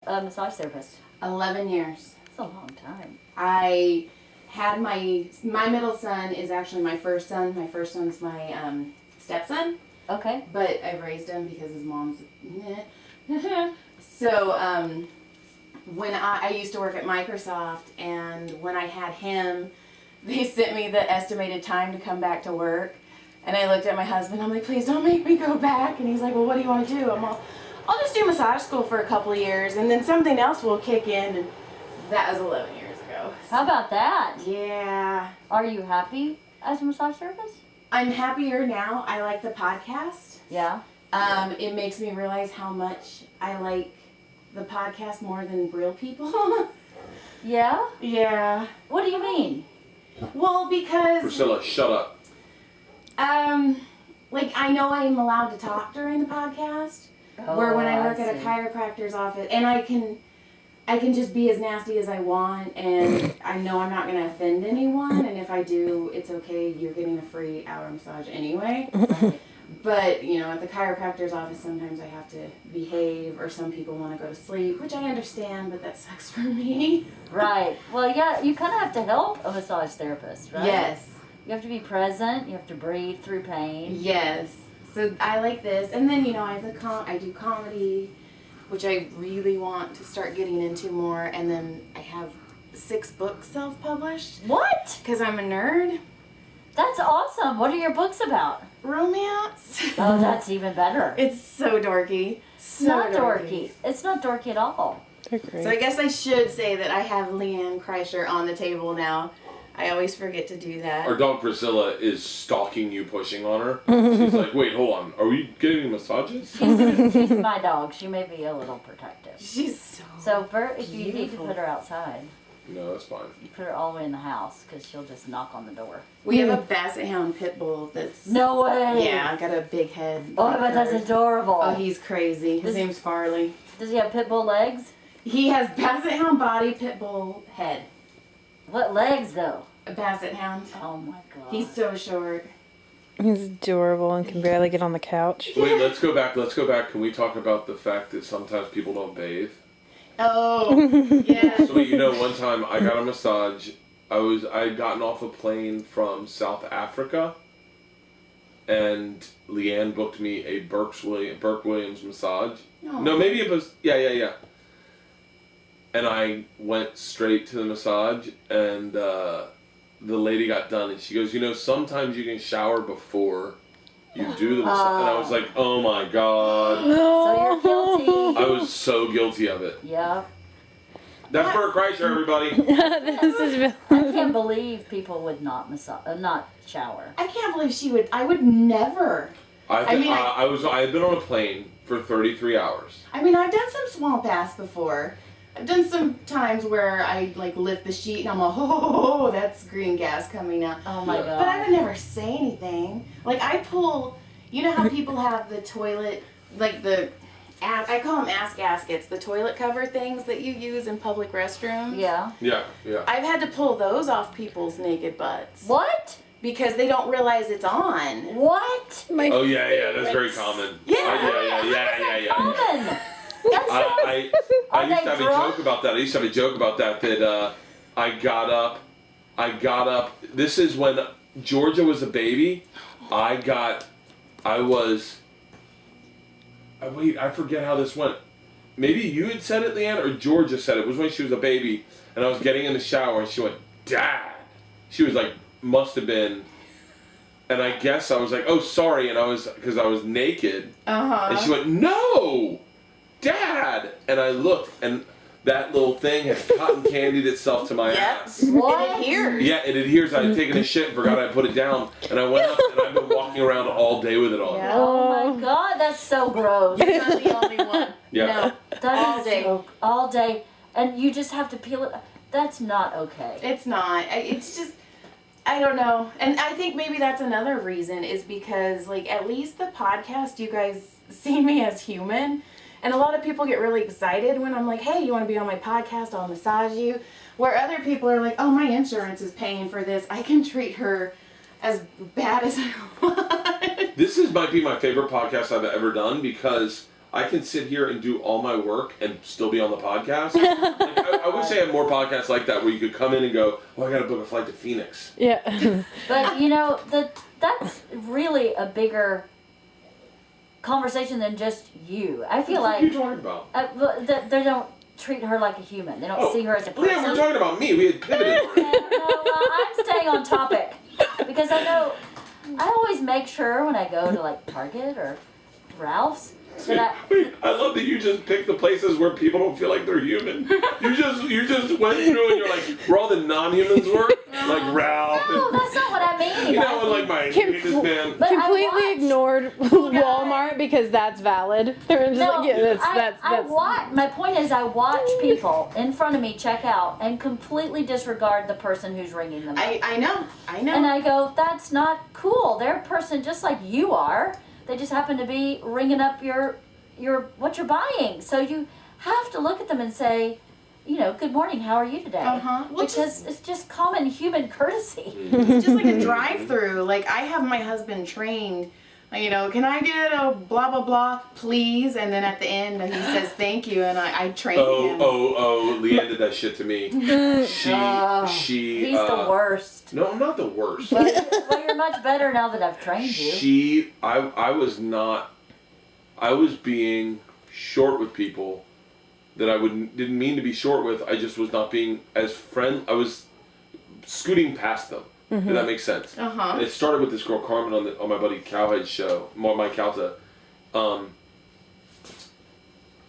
a massage therapist? 11 years. That's a long time. I had my middle son is actually my first son. My first son's my stepson. Okay. But I raised him because his mom's So when I used to work at Microsoft, and when I had him, they sent me the estimated time to come back to work. And I looked at my husband, I'm like, please don't make me go back. And he's like, well, what do you want to do? I'll just do massage school for a couple of years, and then something else will kick in. And that was 11 years ago. How about that? Yeah. Are you happy as a massage therapist? I'm happier now. I like the podcast. Yeah. It makes me realize how much I like the podcast more than real people. Yeah? Yeah. What do you mean? Well, because... Priscilla, shut up. Like, I know I am allowed to talk during the podcast. Where when I work at a chiropractor's office, and I can just be as nasty as I want, and I know I'm not going to offend anyone, and if I do, it's okay, you're getting a free hour massage anyway. But, you know, at the chiropractor's office, sometimes I have to behave, or some people want to go to sleep, which I understand, but that sucks for me. Right. Well, yeah, you kind of have to help a massage therapist, right? Yes. You have to be present. You have to breathe through pain. Yes. So I like this. And then, you know, I do comedy, which I really want to start getting into more. And then I have 6 books self-published. What? Because I'm a nerd. That's awesome. What are your books about? Romance. Oh, that's even better. It's so dorky. It's not dorky. It's not dorky at all. They're great. So I guess I should say that I have LeeAnn Kreischer on the table now. I always forget to do that. Our dog Priscilla is stalking you, pushing on her. She's like, wait, hold on. Are we getting massages? She's my dog. She may be a little protective. She's so if you need to put her outside, No, that's fine. you put her all the way in the house because she'll just knock on the door. We have a Basset Hound pit bull that's... No way! Yeah, got a big head. Oh, but that's adorable. Oh, he's crazy. His name's Farley. Does he have pit bull legs? He has Basset Hound body, pit bull head. What legs, though? A Basset Hound. Oh, my God. He's so short. He's adorable and can barely get on the couch. Wait, let's go back. Can we talk about the fact that sometimes people don't bathe? Oh, yeah. So, you know, one time I got a massage. I'd gotten off a plane from South Africa, and LeeAnn booked me a Burke Williams massage. Oh. No, maybe it was, yeah. And I went straight to the massage, and the lady got done, and she goes, you know, sometimes you can shower before you do the massage. And I was like, oh my God. So you're guilty. I was so guilty of it. Yeah. That's Bert Kreischer, everybody. This is really... I can't believe people would not not shower. I can't believe I would never. I had been on a plane for 33 hours. I mean, I've done some swamp ass before. I've done some times where I, like, lift the sheet and I'm like, oh, that's green gas coming out. Oh, my God. But I would never say anything. Like, I pull, you know how people have the toilet, like I call them ass gaskets, the toilet cover things that you use in public restrooms. Yeah. Yeah. I've had to pull those off people's naked butts. What? Because they don't realize it's on. What? Oh, yeah, that's very common. Yeah. Common. I used to have a joke about that. That I got up. This is when Georgia was a baby. I forget how this went. Maybe you had said it, LeeAnn, or Georgia said it. It was when she was a baby, and I was getting in the shower, and she went, Dad. She was like, must have been. And I guess I was like, oh, sorry, because I was naked. Uh-huh. And she went, no, Dad. And I looked, and that little thing had cotton candied itself to my ass. What? It adheres. Yeah, it adheres. I had taken a shit and forgot I put it down. And I went up, and I've been walking around all day with it on. Yeah. Oh my God, that's so gross. You're not the only one. Yeah. No. That is all day. And you just have to peel it. That's not okay. It's not. It's just, I don't know. And I think maybe that's another reason is because, like, at least the podcast, you guys see me as human. And a lot of people get really excited when I'm like, hey, you want to be on my podcast? I'll massage you. Where other people are like, oh, my insurance is paying for this. I can treat her as bad as I want. This might be my favorite podcast I've ever done because I can sit here and do all my work and still be on the podcast. Like, I wish I had more podcasts like that where you could come in and go, "Oh, I got to book a flight to Phoenix." Yeah. But you know, that's really a bigger conversation than just you. I feel What are you like talking about? they don't treat her like a human. They don't see her as a person. Yeah, we're talking about me. We had pivoted. Well, I'm staying on topic because I know I always make sure when I go to like Target or Ralph's that I love that you just pick the places where people don't feel like they're human. You just went through and you're like, where all the non-humans work, like Ralph. no, that's not what I mean. You know, and like my this man. But I Completely watched- ignored Walmart because that's valid. They're just No, like, yeah, that's. my point is I watch people in front of me check out and completely disregard the person who's ringing them up. I know. And I go, that's not cool. They're a person just like you are. They just happen to be ringing up your what you're buying. So you have to look at them and say, you know, good morning, how are you today? Well, because it's just common human courtesy. It's just like a drive-through. Like, I have my husband trained, you know, can I get a blah, blah, blah, please? And then at the end, he says thank you, and I train him. LeeAnn did that shit to me. She He's the worst. No, I'm not the worst. But well, you're much better now that I've trained you. I was being short with people that I didn't mean to be short with. I just was not being as I was scooting past them. If that makes sense. And it started with this girl Carmen on my buddy Cowhead's show, Mike Calta.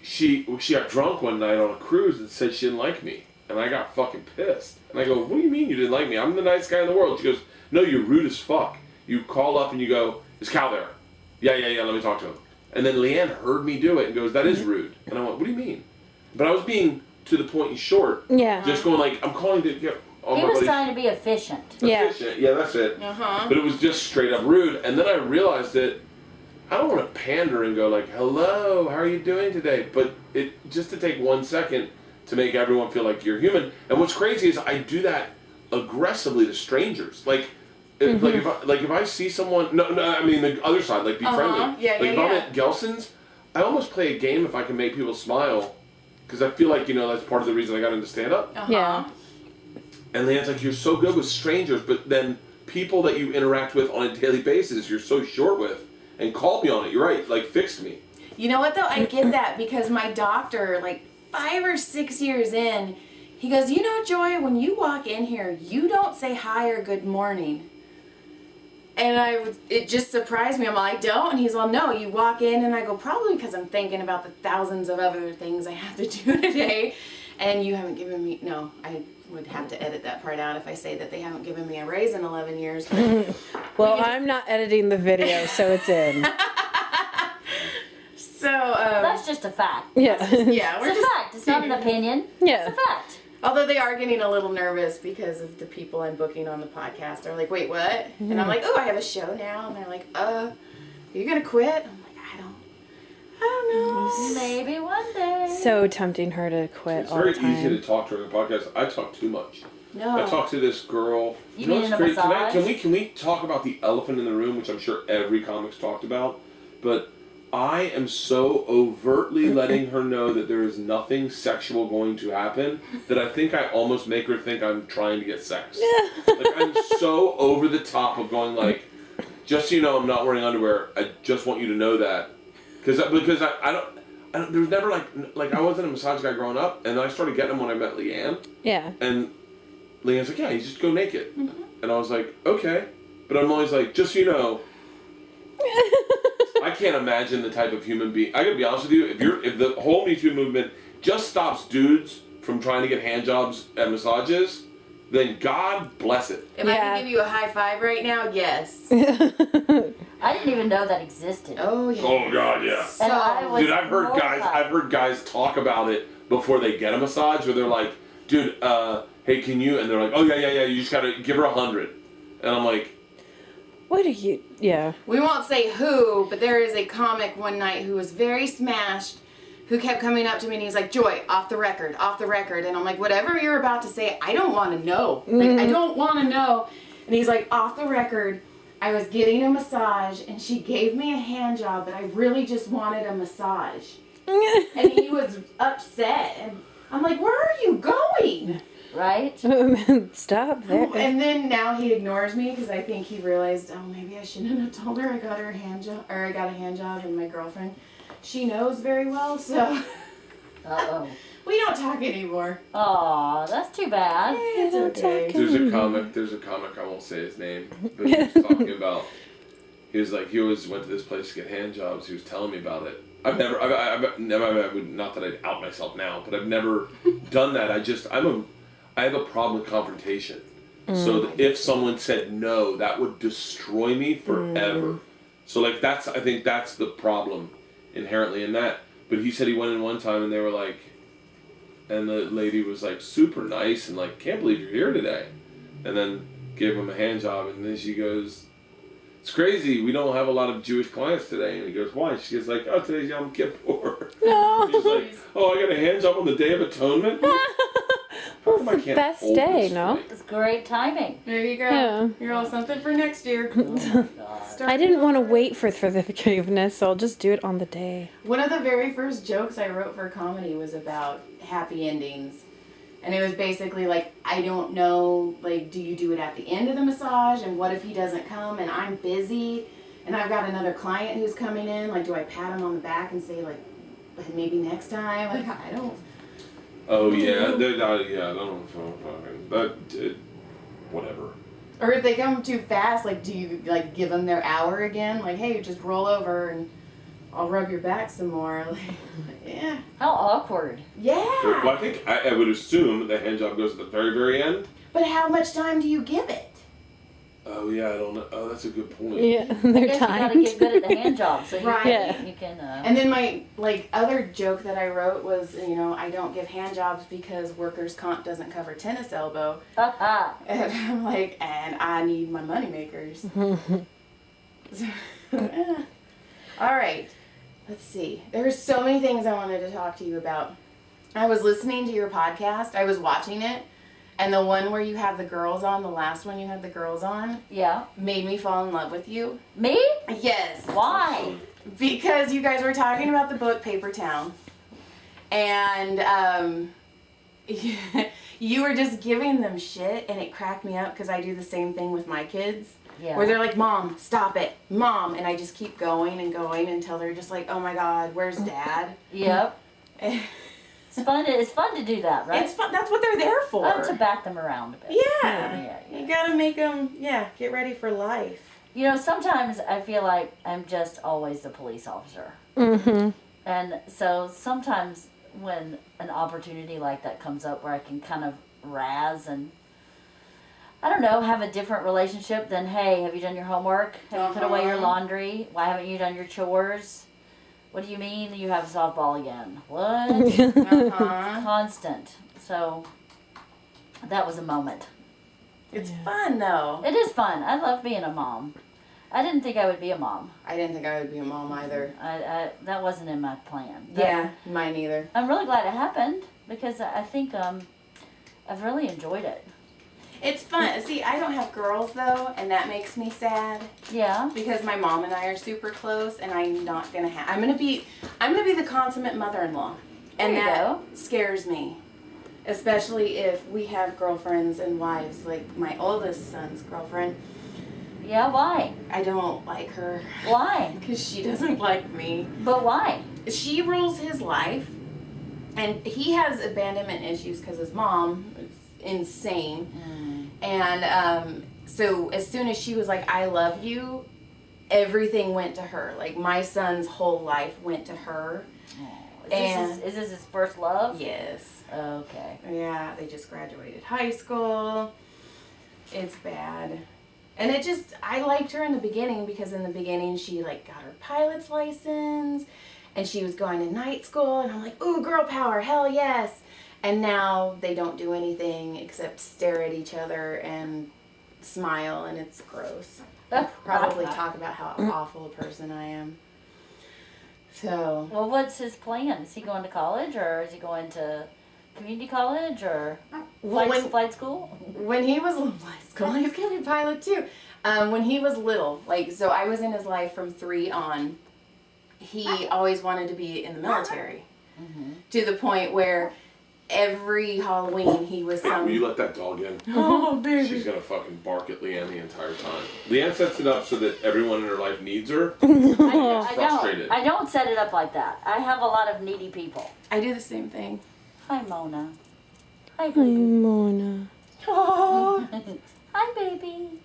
She got drunk one night on a cruise and said she didn't like me, and I got fucking pissed. And I go, "What do you mean you didn't like me? I'm the nice guy in the world." She goes, "No, you're rude as fuck. You call up and you go, 'Is Cal there?' Yeah, let me talk to him." And then LeeAnn heard me do it and goes, "That is rude." And I went, "What do you mean?" But I was being to the point and short. Yeah. Just going like, "I'm calling to get." He was trying to be efficient. Yeah. Yeah, that's it. But it was just straight up rude. And then I realized that I don't want to pander and go like, "Hello, how are you doing today?" But it just to take 1 second to make everyone feel like you're human. And what's crazy is I do that aggressively to strangers. Like, if I see someone, no, I mean the other side, like be friendly. If I'm at Gelson's, I almost play a game if I can make people smile, because I feel like that's part of the reason I got into stand up. Yeah. And LeeAnn's like, "You're so good with strangers, but then people that you interact with on a daily basis, you're so short with." And called me on it. You're right. Like, fixed me. You know what, though? I get that because my doctor, like 5 or 6 years in, he goes, "You know, Joy, when you walk in here, you don't say hi or good morning." And it just surprised me. I'm like, "I don't?" And he's like, "No, you walk in," and I go, "Probably because I'm thinking about the thousands of other things I have to do today. And you haven't given me," no, I would have to edit that part out if I say that they haven't given me a raise in 11 years. But Well, I'm not editing the video, so it's in. So, That's just a fact. Yeah. yeah, It's a fact. It's not an opinion. Yeah. It's a fact. although they are getting a little nervous because of the people I'm booking on the podcast. They're like, "Wait, what?" And I'm like, "Oh, I have a show now." And they're like, "Are you gonna quit?" I'm like, I don't know. Maybe one day. So tempting her to quit It's all very the time. easy to talk to her on the podcast. I talk too much. No. I talked to this girl. You know mean what's in a great? massage? Can we talk about the elephant in the room, which I'm sure every comic's talked about, but I am so overtly letting her know that there is nothing sexual going to happen that I think I almost make her think I'm trying to get sex. Like, I'm so over the top of going like, "Just so you know, I'm not wearing underwear. I just want you to know that," because I don't. There was never like I wasn't a massage guy growing up, and I started getting them when I met LeeAnn. Yeah. And LeeAnn's like, "Yeah, you just go naked," and I was like, "Okay," but I'm always like, "Just so you know." I can't imagine the type of human being. I gotta be honest with you. If the whole Me Too movement just stops dudes from trying to get hand jobs at massages, then God bless it. If I can give you a high five right now, yes. I didn't even know that existed. Oh yeah. Oh God, yeah. And I was Dude, I've mortified. heard guys talk about it before they get a massage, where they're like, "Dude, hey, can you?" And they're like, "Oh yeah. You just gotta give her 100." And I'm like, What are you? Yeah. We won't say who, but there is a comic one night who was very smashed, who kept coming up to me and he's like, "Joy, off the record. And I'm like, "Whatever you're about to say, I don't want to know. Like, I don't want to know." And he's like, "Off the record, I was getting a massage, and she gave me a hand job, but I really just wanted a massage. And he was upset, and I'm like, where are you going? Right? Stop there. And then now he ignores me because I think he realized, oh, maybe I shouldn't have told her I got her a hand job, or I got a hand job, and my girlfriend, she knows very well, so Uh-oh. we don't talk anymore. Aw, that's too bad. It's okay. There's a comic, I won't say his name, but he was talking about, he was like, he always went to this place to get hand jobs. He was telling me about it. I've never, not that I'd out myself now, but I've never done that. I have a problem with confrontation. So that if someone said no, that would destroy me forever. So like I think that's the problem inherently in that. But he said he went in one time and they were like, and the lady was like super nice and like, can't believe you're here today. And then gave him a hand job, and then she goes, it's crazy, we don't have a lot of Jewish clients today. And he goes, why? She goes like, oh, today's Yom Kippur. No. He's like, oh, I got a hand job on the Day of Atonement? How come I It's the can't best hold day, this no? thing? It's great timing. There you go. Yeah. You're all something for next year. Oh my God. I didn't want to wait for the forgiveness, so I'll just do it on the day. One of the very first jokes I wrote for comedy was about happy endings. And it was basically like, I don't know, like, do you do it at the end of the massage? And what if he doesn't come and I'm busy and I've got another client who's coming in? Like, do I pat him on the back and say, like, maybe next time? Like, I don't. Oh, yeah. I don't know. Whatever. Or if they come too fast, like, do you, like, give them their hour again? Like, hey, just roll over and I'll rub your back some more. Like, yeah. How awkward. Yeah. Well, I think I would assume the hand job goes at the very, very end. But how much time do you give it? Oh, yeah, I don't know. Oh, that's a good point. Yeah, I they're guess you gotta timed. get good at the hand job so you Right. can, you can And then my, like, other joke that I wrote was, you know, I don't give hand jobs because workers' comp doesn't cover tennis elbow. ha And I'm like, and I need my money makers. All right. Let's see. There's so many things I wanted to talk to you about. I was listening to your podcast. I was watching it. And the one where you have the girls on, the last one you had the girls on, Yeah. made me fall in love with you. Me? Yes. Why? Because you guys were talking about the book Paper Town. And you were just giving them shit, and it cracked me up because I do the same thing with my kids. Yeah. Where they're like, Mom, stop it. Mom. And I just keep going and going until they're just like, oh my God, where's Dad? Yep. It's fun. It's fun to do that, right? It's fun. That's what they're there for. Fun to bat them around a bit. Yeah. You gotta make them, get ready for life. You know, sometimes I feel like I'm just always the police officer. Mm-hmm. And so sometimes when an opportunity like that comes up where I can kind of razz and, I don't know, have a different relationship than, hey, have you done your homework? Have you put away your laundry? Why haven't you done your chores? What do you mean you have softball again? What? Uh-huh. Constant. So that was a moment. It's fun though. It is fun. I love being a mom. I didn't think I would be a mom. I didn't think I would be a mom either. I that wasn't in my plan. But Yeah, mine either. I'm really glad it happened because I think I've really enjoyed it. It's fun. See, I don't have girls though, and that makes me sad Yeah. because my mom and I are super close, and I'm not gonna have. I'm gonna be the consummate mother-in-law, and There you that go. scares me, especially if we have girlfriends and wives. Like my oldest son's girlfriend, Yeah, why? I don't like her Why? because she doesn't like me. But why? She rules his life, and he has abandonment issues because his mom is insane. And so as soon as she was like, I love you, everything went to her. Like my son's whole life went to her. Is this his first love? Yes. Okay. Yeah, they just graduated high school. It's bad. And I liked her in the beginning because in the beginning she like got her pilot's license and she was going to night school and I'm like, ooh, girl power, hell yes. And now they don't do anything except stare at each other and smile, and it's gross. Probably talk about how awful a person I am. So. Well, what's his plan? Is he going to college or is he going to community college or flight school? When he was in flight school, he was going to be a pilot too. When he was little, so I was in his life from 3 on, he always wanted to be in the military. Mm-hmm. To the point where every Halloween he was Will you let that dog in? Oh, baby. She's gonna fucking bark at LeeAnn the entire time. LeeAnn sets it up so that everyone in her life needs her. Frustrated. I don't set it up like that. I have a lot of needy people. I do the same thing. Hi, Mona. Hi, Hi, baby. Mona. Oh. Hi, baby.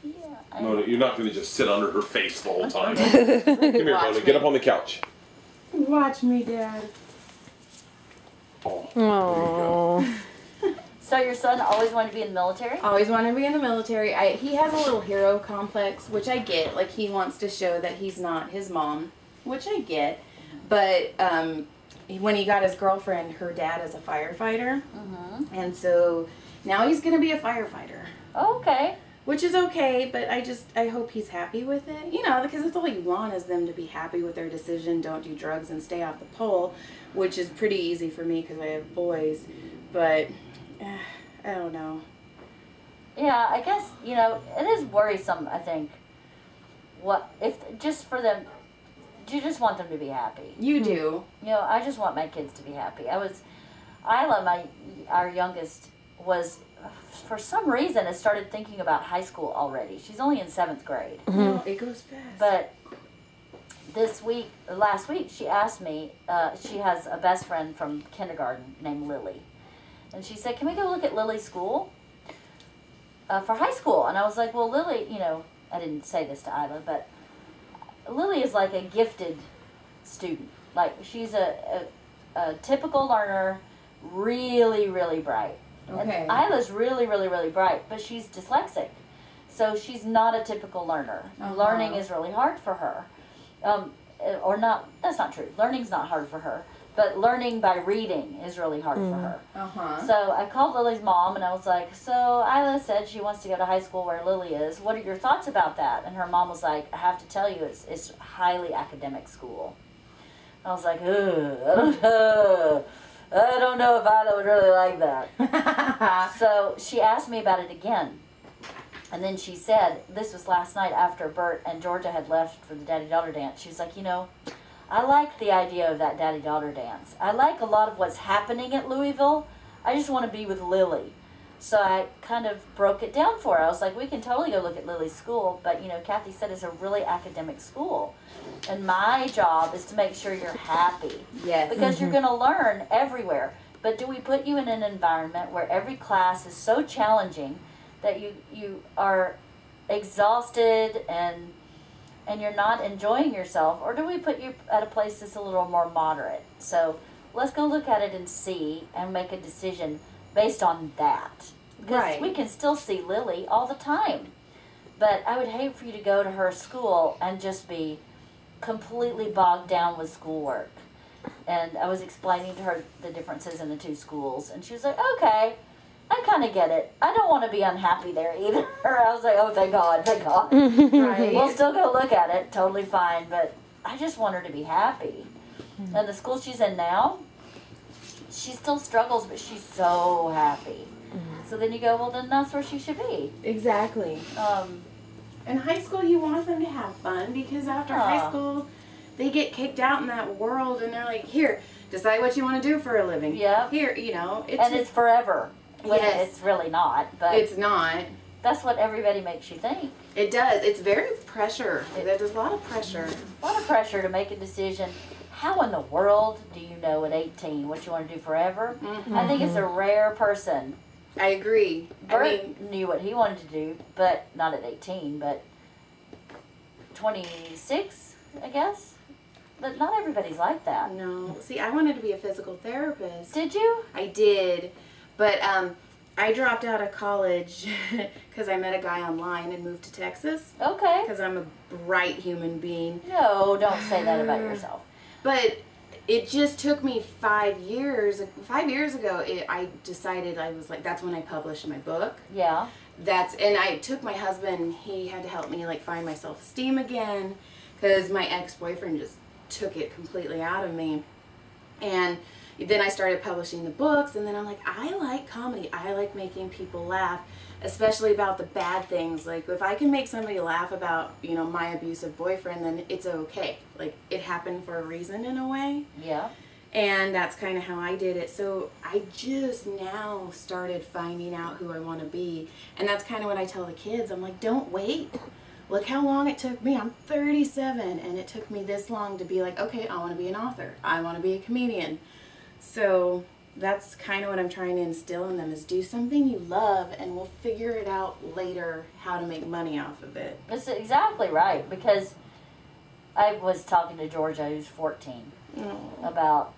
Yeah. Mona, you're not gonna just sit under her face the whole time. Come here, Mona. Get up on the couch. Watch me, Dad. Oh. Aww. So your son always wanted to be in the military? Always wanted to be in the military. He has a little hero complex, which I get. He wants to show that he's not his mom, which I get. But when he got his girlfriend, her dad is a firefighter. Mm-hmm. And so now he's going to be a firefighter. Okay. Which is okay, but I hope he's happy with it. Because it's all you want is them to be happy with their decision, don't do drugs and stay off the pole, which is pretty easy for me because I have boys. But, I don't know. Yeah, I guess, it is worrisome, I think. Just for them, you just want them to be happy. You do. I just want my kids to be happy. Isla, our youngest, was, for some reason, has started thinking about high school already. She's only in 7th grade. Mm-hmm. It goes fast. But last week, she asked me, she has a best friend from kindergarten named Lily. And she said, can we go look at Lily's school for high school? And I was like, well, Lily, I didn't say this to Isla, but Lily is like a gifted student. She's a typical learner, really, really bright. Okay. And Isla's really, really, really bright, but she's dyslexic. So she's not a typical learner. Uh-huh. Learning is really hard for her. That's not true. Learning's not hard for her. But learning by reading is really hard for her. Uh-huh. So I called Lily's mom and I was like, so Isla said she wants to go to high school where Lily is. What are your thoughts about that? And her mom was like, I have to tell you, it's highly academic school. I was like, I don't know if Isla would really like that. So she asked me about it again. And then she said, this was last night after Bert and Georgia had left for the daddy-daughter dance. She was like, I like the idea of that daddy-daughter dance. I like a lot of what's happening at Louisville. I just want to be with Lily. So I kind of broke it down for her. I was like, we can totally go look at Lily's school, but Kathy said it's a really academic school. And my job is to make sure you're happy. Yes. Because you're going to learn everywhere. But do we put you in an environment where every class is so challenging that you are exhausted and you're not enjoying yourself, or do we put you at a place that's a little more moderate? So let's go look at it and see and make a decision based on that. Because we can still see Lily all the time. But I would hate for you to go to her school and just be completely bogged down with schoolwork. And I was explaining to her the differences in the two schools, and she was like, okay, I kind of get it. I don't want to be unhappy there either. I was like, oh, thank God, thank God. Right. We'll still go look at it, totally fine, but I just want her to be happy. Mm-hmm. And the school she's in now, she still struggles, but she's so happy. Mm-hmm. So then you go, well, then that's where she should be. Exactly. In high school, you want them to have fun, because after high school, they get kicked out in that world, and they're like, here, decide what you want to do for a living. Yeah. Here, it's forever. Yes. It's really not, but it's not. That's what everybody makes you think. It does. It's very pressure. There's a lot of pressure. A lot of pressure to make a decision. How in the world do you know at 18 what you want to do forever? Mm-hmm. I think it's a rare person. I agree. Bert knew what he wanted to do, but not at 18, but 26, I guess. But not everybody's like that. No. See, I wanted to be a physical therapist. Did you? I did. But I dropped out of college because I met a guy online and moved to Texas. Okay. Because I'm a bright human being. No, don't say that about yourself. But it just took me 5 years. 5 years ago, I decided, I was like, that's when I published my book. Yeah. And I took my husband, he had to help me find my self-esteem again, because my ex-boyfriend just took it completely out of me. And then I started publishing the books, and then I'm like, I like comedy. I like making people laugh, especially about the bad things. Like, if I can make somebody laugh about, you know, my abusive boyfriend, then it's okay. Like, it happened for a reason in a way. Yeah. And that's kind of how I did it. So I just now started finding out who I want to be. And that's kind of what I tell the kids. I'm like, don't wait. Look how long it took me. I'm 37, and it took me this long to be like, okay, I want to be an author. I want to be a comedian. So that's kind of what I'm trying to instill in them, is do something you love, and we'll figure it out later how to make money off of it. That's exactly right, because I was talking to Georgia, who's 14, about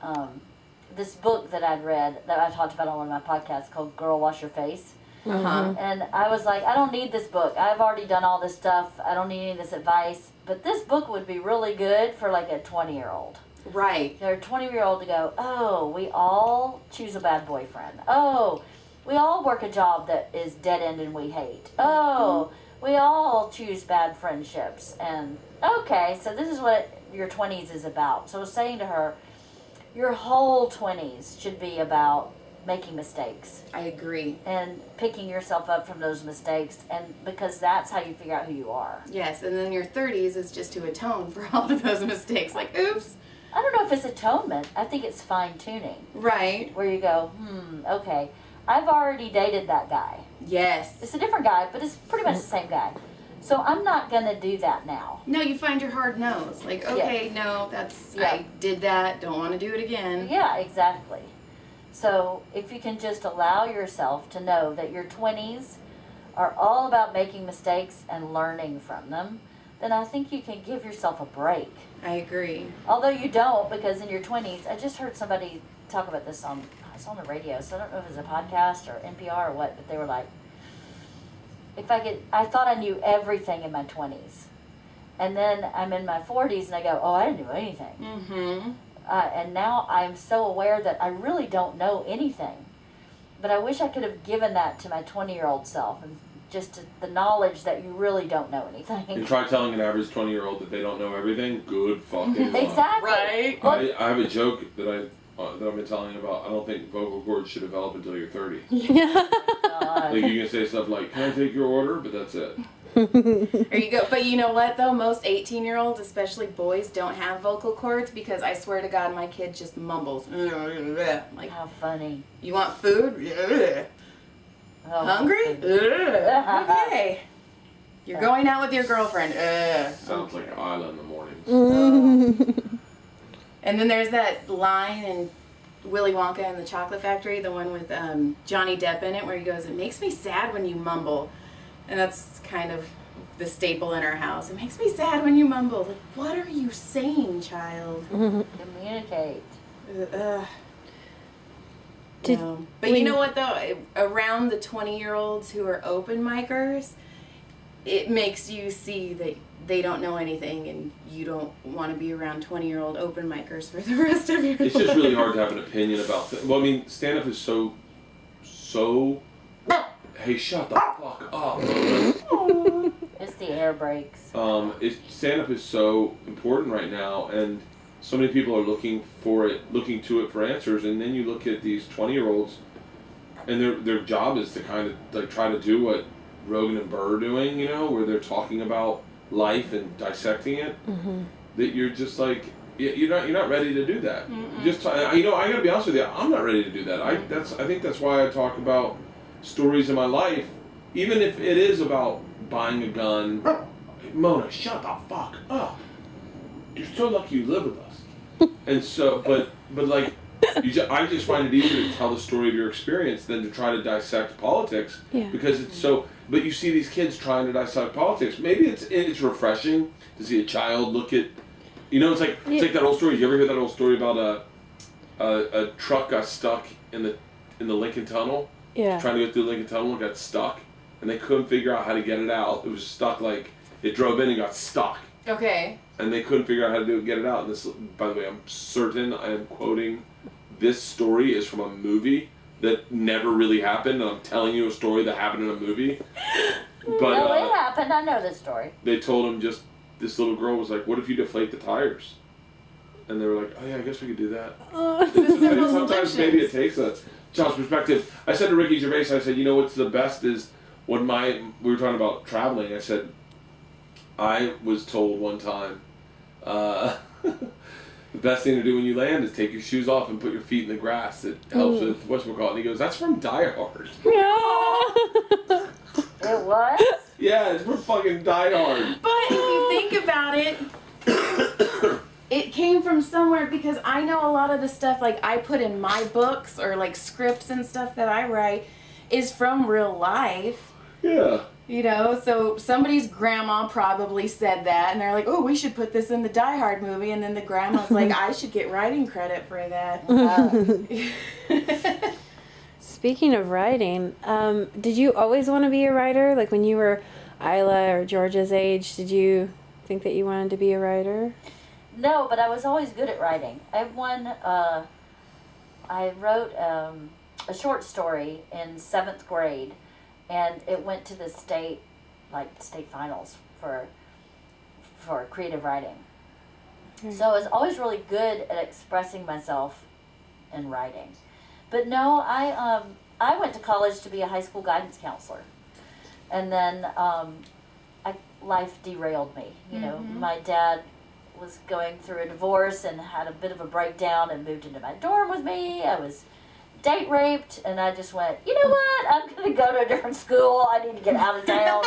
this book that I'd read that I talked about on one of my podcasts called Girl Wash Your Face. Uh-huh. And I was like, I don't need this book. I've already done all this stuff. I don't need any of this advice. But this book would be really good for like a 20-year-old. Right. They're a 20-year-old to go, oh, we all choose a bad boyfriend. Oh, we all work a job that is dead-end and we hate. Oh, we all choose bad friendships. And, okay, so this is what your 20s is about. So I was saying to her, your whole 20s should be about making mistakes. I agree. And picking yourself up from those mistakes, and because that's how you figure out who you are. Yes, and then your 30s is just to atone for all of those mistakes. Like, oops. I don't know if it's atonement. I think it's fine-tuning. Right. Where you go, okay, I've already dated that guy. Yes. It's a different guy, but it's pretty much the same guy. So I'm not going to do that now. No, you find your hard no's. Like, okay, no, that's, I did that, don't want to do it again. Yeah, exactly. So if you can just allow yourself to know that your 20s are all about making mistakes and learning from them, then I think you can give yourself a break. I agree. Although you don't, because in your 20s, I just heard somebody talk about this it's on the radio, so I don't know if it was a podcast or NPR or what, but they were like, I thought I knew everything in my 20s. And then I'm in my 40s and I go, oh, I didn't know anything. Mm-hmm. And now I'm so aware that I really don't know anything. But I wish I could have given that to my 20-year-old self, and just the knowledge that you really don't know anything. You try telling an average 20-year-old that they don't know everything. Good fucking luck. Exactly. Right. Well, I have a joke that I've been telling about. I don't think vocal cords should develop until you're 30. God. Like, you can say stuff like, "Can I take your order?" But that's it. There you go. But you know what, though? Most 18-year-olds, especially boys, don't have vocal cords, because I swear to God, my kid just mumbles. Like, How funny. you want food? Oh, Hungry? Okay. You're going out with your girlfriend. Sounds like Eileen in the mornings. And then there's that line in Willy Wonka and the Chocolate Factory, the one with Johnny Depp in it, where he goes, "It makes me sad when you mumble." And that's kind of the staple in our house. It makes me sad when you mumble. Like, what are you saying, child? Communicate. No. But you know what, though? Around the 20-year-olds who are open micers, it makes you see that they don't know anything, and you don't want to be around 20-year-old open micers for the rest of your life. It's just really hard to have an opinion about things. Well, I mean, stand-up is so... Hey, shut the fuck up. It's the air brakes. Stand-up is so important right now, and so many people are looking to it for answers, and then you look at these 20-year-olds, and their job is to kind of like try to do what Rogan and Burr are doing, you know, where they're talking about life and dissecting it. Mm-hmm. That you're just like, you're not ready to do that. Just I gotta be honest with you, I'm not ready to do that. I think that's why I talk about stories in my life, even if it is about buying a gun. Mona, shut the fuck up. You're so lucky you live with us. And so, but like, I just find it easier to tell the story of your experience than to try to dissect politics. Yeah. Because it's so. But you see these kids trying to dissect politics. Maybe it's refreshing to see a child look at. You know, it's like that old story. You ever hear that old story about a truck got stuck in the Lincoln Tunnel? Yeah. Trying to go through the Lincoln Tunnel and got stuck, and they couldn't figure out how to get it out. It was stuck, like it drove in and got stuck. Okay. And they couldn't figure out how to get it out. And this, by the way, I'm certain I am quoting. This story is from a movie that never really happened, and I'm telling you a story that happened in a movie. But No, it happened. I know this story. they told him this little girl was like, "What if you deflate the tires?" and they were like, oh yeah, I guess we could do that. simple Sometimes maybe it takes a child's perspective. I said to Ricky Gervais, I said, you know what's the best is when we were talking about traveling, I said, I was told one time, the best thing to do when you land is take your shoes off and put your feet in the grass. It helps with whatchamacallit. And he goes, that's from Die Hard. It was? Yeah, it's from fucking Die Hard. But if you think about it, it came from somewhere because I know a lot of the stuff like I put in my books or like scripts and stuff that I write is from real life. Yeah. You know, so somebody's grandma probably said that and they're like, oh, we should put this in the Die Hard movie. And then the grandma's like, I should get writing credit for that. Speaking of writing, did you always want to be a writer? Like when you were Isla or Georgia's age, did you think that you wanted to be a writer? No, but I was always good at writing. I wrote a short story in 7th grade, and it went to the state finals for creative writing. So I was always really good at expressing myself in writing. But no, I went to college to be a high school guidance counselor, and then life derailed me. You know, my dad was going through a divorce and had a bit of a breakdown and moved into my dorm with me. I was date raped, and I just went, you know what? I'm going to go to a different school. I need to get out of town.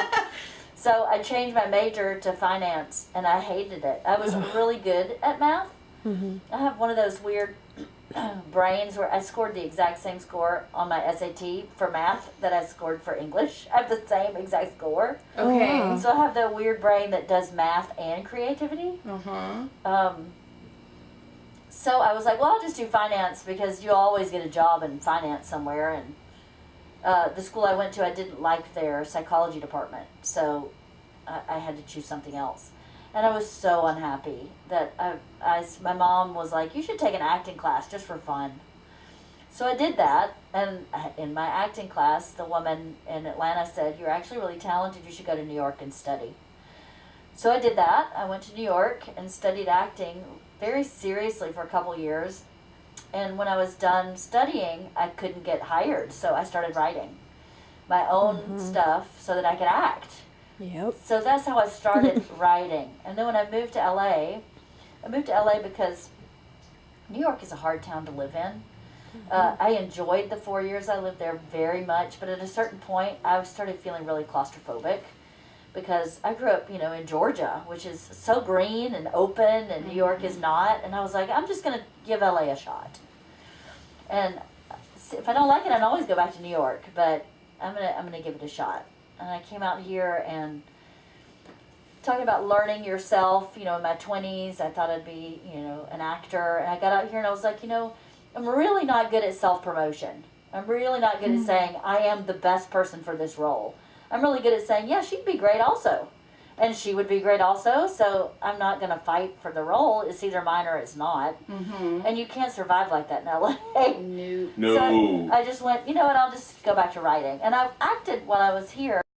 So I changed my major to finance, and I hated it. I was really good at math. I have one of those weird brains where I scored the exact same score on my SAT for math that I scored for English. I have the same exact score. Okay. wow. So I have the weird brain that does math and creativity. So I was like, well, I'll just do finance because you always get a job in finance somewhere. And the school I went to, I didn't like their psychology department. So I had to choose something else. And I was so unhappy that my mom was like, you should take an acting class just for fun. So I did that. And in my acting class, the woman in Atlanta said, you're actually really talented. You should go to New York and study. So I did that. I went to New York and studied acting very seriously for a couple years. And when I was done studying, I couldn't get hired. So I started writing my own stuff so that I could act. Yep. So that's how I started writing. And then when I moved to LA because New York is a hard town to live in. I enjoyed the 4 years I lived there very much, but at a certain point I started feeling really claustrophobic because I grew up, in Georgia, which is so green and open, and New York is not. And I was like, I'm just going to give LA a shot. And if I don't like it, I can always go back to New York, but I'm gonna give it a shot. And I came out here and talking about learning yourself, in my 20s, I thought I'd be, an actor. And I got out here and I was like, I'm really not good at self-promotion. I'm really not good at saying, I am the best person for this role. I'm really good at saying, yeah, she'd be great also. And she would be great also, so I'm not going to fight for the role. It's either mine or it's not. And you can't survive like that in LA. No. So I just went, you know what, I'll just go back to writing. And I acted while I was here.